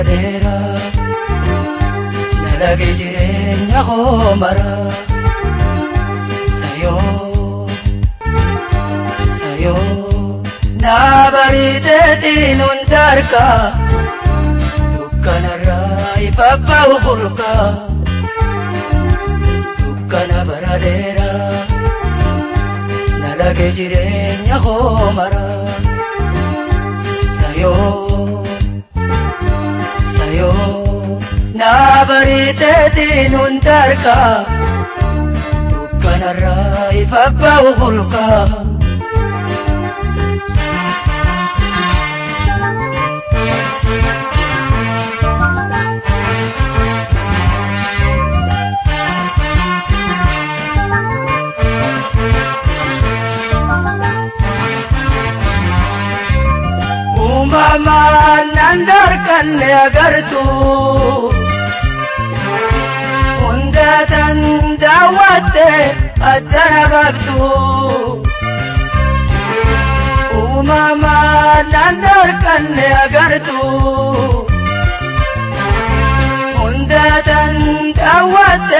baradeera nalage jireenya koo mara sayo na bariteetiin hundarka dukkanarraa ifabba'u hulka dukkana baradeera nalage jireenya koo mara sayo na bariteetiin hundarka dukkanarraa ifabba'u hulka Mama nandarkan agartu undatan dawatte adana baktu Mama nandarkan agartu undatan dawatte